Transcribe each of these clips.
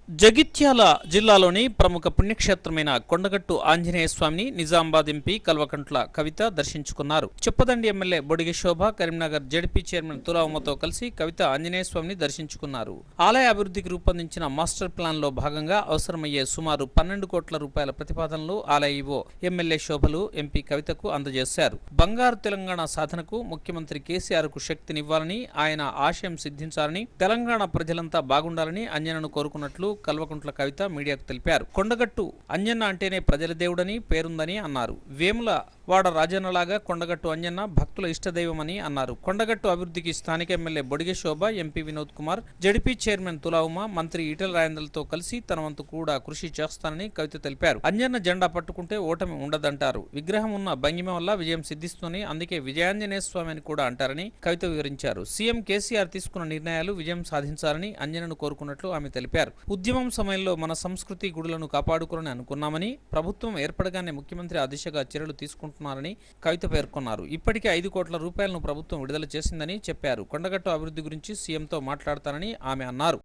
జగిత్యాల జిల్లాలోని ప్రముఖ పుణ్యక్షేత్రమైన కొండగట్టు ఆంజనేయ స్వామిని నిజామాబాద్ ఎంపీ కల్వకంట్ల కవిత దర్శించుకున్నారు. చెప్పదండి ఎమ్మెల్యే బొడిగె శోభ, కరీంనగర్ జెడ్పీ చైర్మన్ తులావమ్మతో కలిసి కవిత ఆంజనేయ స్వామిని దర్శించుకున్నారు. ఆలయ అభివృద్ధికి రూపొందించిన మాస్టర్ ప్లాన్ లో భాగంగా అవసరమయ్యే సుమారు 12 కోట్ల రూపాయల ప్రతిపాదనలు ఆలయ ఈవో ఎమ్మెల్యే శోభలు ఎంపీ కవితకు అందజేశారు. బంగారు తెలంగాణ సాధనకు ముఖ్యమంత్రి కేసీఆర్ కు శక్తినివ్వాలని, ఆయన ఆశయం సిద్ధించాలని, తెలంగాణ ప్రజలంతా బాగుండాలని అంజనను కోరుకున్నట్లు కల్వకుంట్ల కవిత మీడియాకు తెలిపారు. కొండగట్టు అంజన్న అంటేనే ప్రజల దేవుడని పేరుందని అన్నారు. వేముల వాడ రాజన్నలాగా కొండగట్టు అంజన్న భక్తుల ఇష్టదైవమని అన్నారు. కొండగట్టు అభివృద్ధికి స్థానిక MLA Bodige Shobha, MP Vinod Kumar, ZP chairman తులావుమ, మంత్రి ఈటెల రాజేందర్లతో కలిసి తన వంతు కూడా కృషి చేస్తానని కవిత తెలిపారు. అంజన్న జెండా పట్టుకుంటే ఓటమి ఉండదంటారు. విగ్రహం ఉన్న భంగిమ వల్ల విజయం సిద్ధిస్తుందని, అందుకే విజయాంజనేయ స్వామి అని కూడా అంటారని కవిత వివరించారు. సీఎం కేసీఆర్ తీసుకున్న నిర్ణయాలు విజయం సాధించాలని అంజనను కోరుకున్నట్లు ఆమె తెలిపారు. ఉద్యమం సమయంలో మన సంస్కృతి గుడులను కాపాడుకోవాలని అనుకున్నామని, ప్రభుత్వం ఏర్పడగానే ముఖ్యమంత్రి ఆ దిశగా చర్యలు తీసుకుంటున్నారని కవిత పేర్కొన్నారు. ఇప్పటికే 5 కోట్ల రూపాయలను ప్రభుత్వం విడుదల చేసిందని చెప్పారు. కొండగట్టు అభివృద్ధి గురించి సీఎంతో మాట్లాడతానని ఆమె అన్నారు.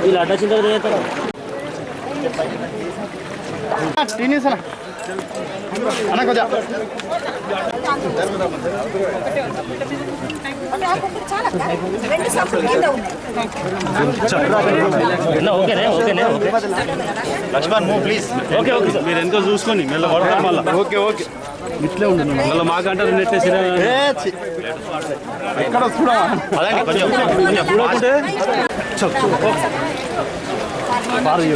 ఇలా అడ్డ చింత Lakshman move please. Okay okay sir, మీరు వెనక చూసుకొని మెల్ల కొడతారు మళ్ళీ. ఓకే ఓకే ఇట్లే ఉంటుంది మళ్ళీ మాకంటారు నెట్టేసి ఎక్కడ చూడకుంటే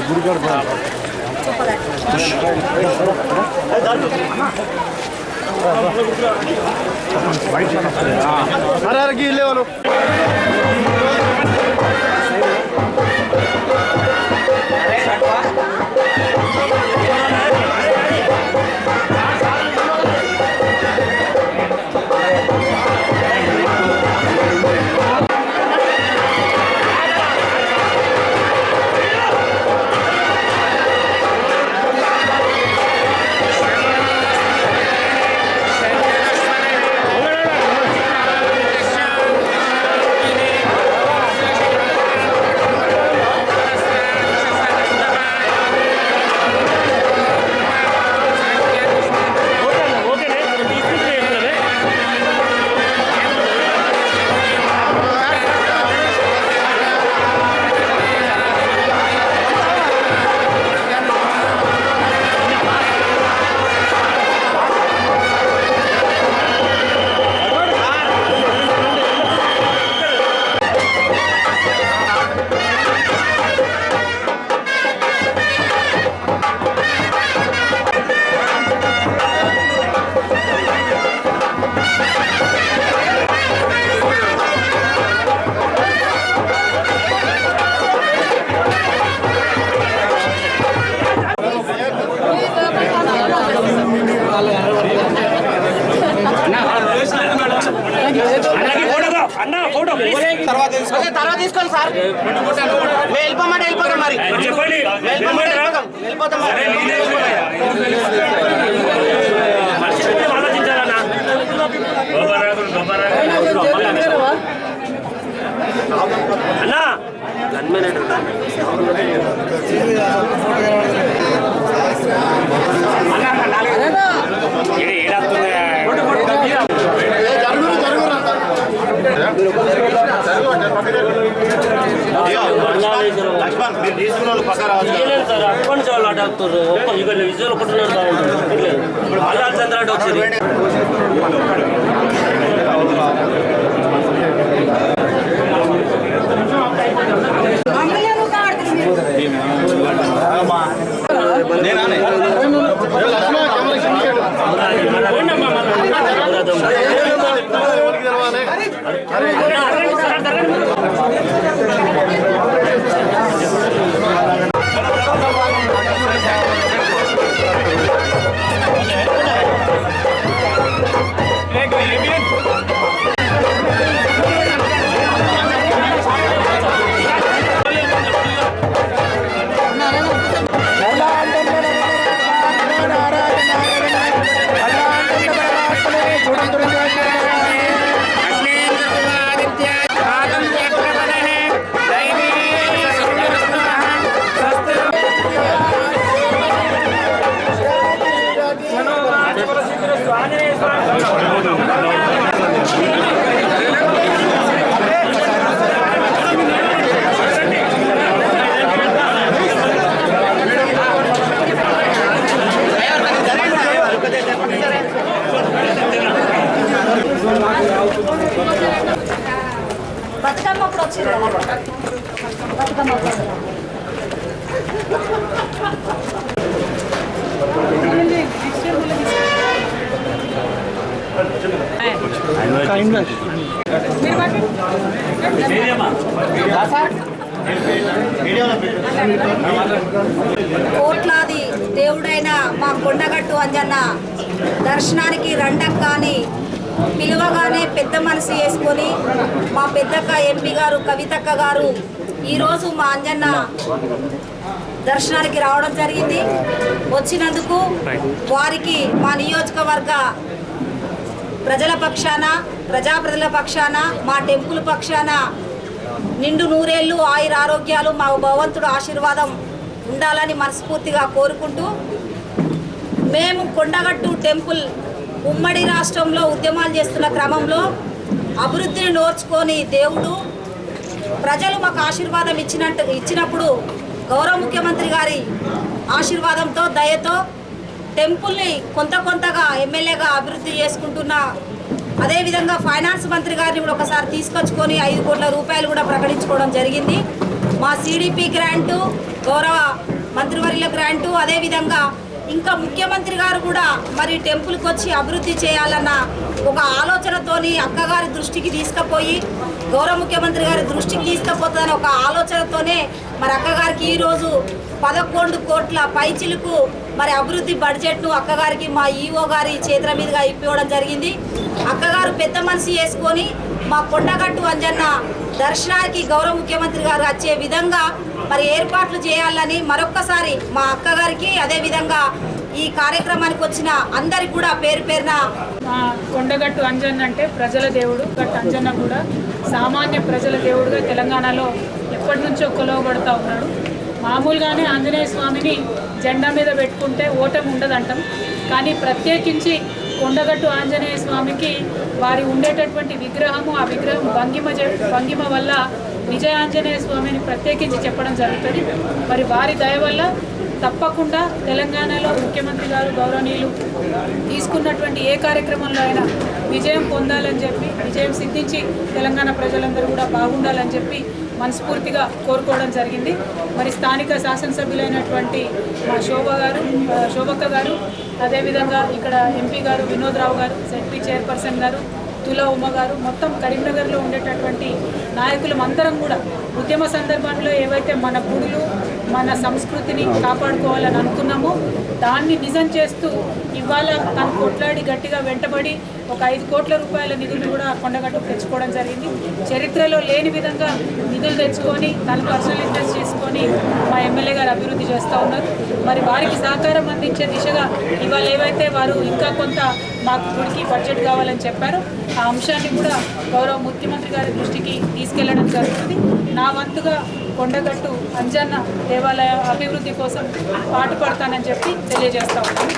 గుడిగారు లేవాళ్ళు తర్వాత తీసుకోండి సార్. వెళ్ళిపోమంటే వెళ్ళిపోతాం మరి. వెళ్ళిపోతాం అన్నా లక్ష్మణ్ మీరు తీసుకున్న వాళ్ళు పక్క రావాలి సార్ అప్పటి నుంచి వాళ్ళు ఆటాడుతారు ఇక విజువల్ ఒకటి బాగుంటుంది ఇప్పుడు మళ్ళా చంద్ర ఆట వచ్చింది బతుకమ్మప్పుడు వచ్చింది బతుకమ్మప్పుడు కోట్లాది దేవుడైన మా కొండగట్టు అంజన్న దర్శనానికి రండక్క అని పిలువగానే పెద్ద మనసు వేసుకొని మా పెద్దక్క ఎంపీ గారు కవితక్క గారు ఈరోజు మా అంజన్న దర్శనానికి రావడం జరిగింది. వచ్చినందుకు వారికి మా నియోజకవర్గ ప్రజల పక్షాన ప్రజల పక్షాన మా టెంపుల్ పక్షాన నిండు నూరేళ్ళు ఆయుర ఆరోగ్యాలు మా భగవంతుడు ఆశీర్వాదం ఉండాలని మనస్ఫూర్తిగా కోరుకుంటూ మేము కొండగట్టు టెంపుల్ ఉమ్మడి రాష్ట్రంలో ఉద్యమాలు చేస్తున్న క్రమంలో అభివృద్ధిని నోర్చుకొని దేవుడు ప్రజలు మాకు ఆశీర్వాదం ఇచ్చినప్పుడు గౌరవ ముఖ్యమంత్రి గారి ఆశీర్వాదంతో దయతో టెంపుల్ని కొంతగా ఎమ్మెల్యేగా అభివృద్ధి చేసుకుంటున్న అదేవిధంగా ఫైనాన్స్ మంత్రి గారిని కూడా ఒకసారి తీసుకొచ్చుకొని 5 కోట్ల రూపాయలు కూడా ప్రకటించుకోవడం జరిగింది. మా సిడిపి గ్రాంటు గౌరవ మంత్రివర్యుల గ్రాంటు అదేవిధంగా ఇంకా ముఖ్యమంత్రి గారు కూడా మరి టెంపుల్కి వచ్చి అభివృద్ధి చేయాలన్న ఒక ఆలోచనతోని అక్కగారి దృష్టికి తీసుకుపోయి గౌరవ ముఖ్యమంత్రి గారి దృష్టికి తీసుకుపోతుందని ఒక ఆలోచనతోనే మరి అక్కగారికి ఈరోజు 11 కోట్ల పైచిలకు మరి అభివృద్ధి బడ్జెట్ను అక్కగారికి మా ఈఓ గారి చేతుల మీదుగా ఇప్పివ్వడం జరిగింది. అక్కగారు పెద్ద మనసు చేసుకొని మా కొండగట్టు అంజన్న దర్శనానికి గౌరవ ముఖ్యమంత్రి గారు వచ్చే విధంగా మరి ఏర్పాట్లు చేయాలని మరొక్కసారి మా అక్కగారికి అదేవిధంగా ఈ కార్యక్రమానికి వచ్చిన అందరికి కూడా పేరు పేరున మా కొండగట్టు అంజన్న అంటే ప్రజల దేవుడు. గట్టు అంజన్న కూడా సామాన్య ప్రజల దేవుడుగా తెలంగాణలో ఎప్పటి నుంచో కొలవబడుతూ ఉన్నాడు. మామూలుగానే ఆంజనేయ స్వామిని జెండా మీద పెట్టుకుంటే ఓటమి ఉండదంటాం, కానీ ప్రత్యేకించి కొండగట్టు ఆంజనేయ స్వామికి వారి ఉండేటటువంటి విగ్రహము ఆ విగ్రహం భంగిమ వల్ల విజయ ఆంజనేయ స్వామిని ప్రత్యేకించి చెప్పడం జరుగుతుంది. మరి వారి దయ వల్ల తప్పకుండా తెలంగాణలో ముఖ్యమంత్రి గారు గౌరవనీయులు తీసుకున్నటువంటి ఏ కార్యక్రమంలో అయినా విజయం పొందాలని చెప్పి విజయం సిద్ధించి తెలంగాణ ప్రజలందరూ కూడా బాగుండాలని చెప్పి మనస్ఫూర్తిగా కోరుకోవడం జరిగింది. మరి స్థానిక శాసనసభ్యులైనటువంటి మా శోభక్క గారు అదేవిధంగా ఇక్కడ ఎంపీ గారు వినోద్ రావు గారు, జెడ్పీ చైర్పర్సన్ గారు తులా ఉమ్మ గారు, మొత్తం కరీంనగర్లో ఉండేటటువంటి నాయకులం అందరం కూడా ఉద్యమ సందర్భంలో ఏవైతే మన గుడులు మన సంస్కృతిని కాపాడుకోవాలని అనుకున్నామో దాన్ని నిజం చేస్తూ ఇవాళ తను కొట్లాడి గట్టిగా వెంటబడి ఒక 5 కోట్ల రూపాయల నిధులు కూడా కొండగట్టుకు తెచ్చుకోవడం జరిగింది. చరిత్రలో లేని విధంగా నిధులు తెచ్చుకొని తను పర్సనల్ ఇంట్రెస్ట్ చేసుకొని మా ఎమ్మెల్యే గారు అభివృద్ధి చేస్తూ ఉన్నారు. మరి వారికి సహకారం అందించే దిశగా ఇవాళ ఏవైతే వారు ఇంకా కొంత మాకు గుడికి బడ్జెట్ కావాలని చెప్పారో ఆ అంశాన్ని కూడా గౌరవ ముఖ్యమంత్రి గారి దృష్టికి తీసుకెళ్లడం జరుగుతుంది. నా వంతుగా కొండగట్టు అంజన్న దేవాలయ అభివృద్ధి కోసం పాటుపడతానని చెప్పి తెలియజేస్తా ఉన్నాను.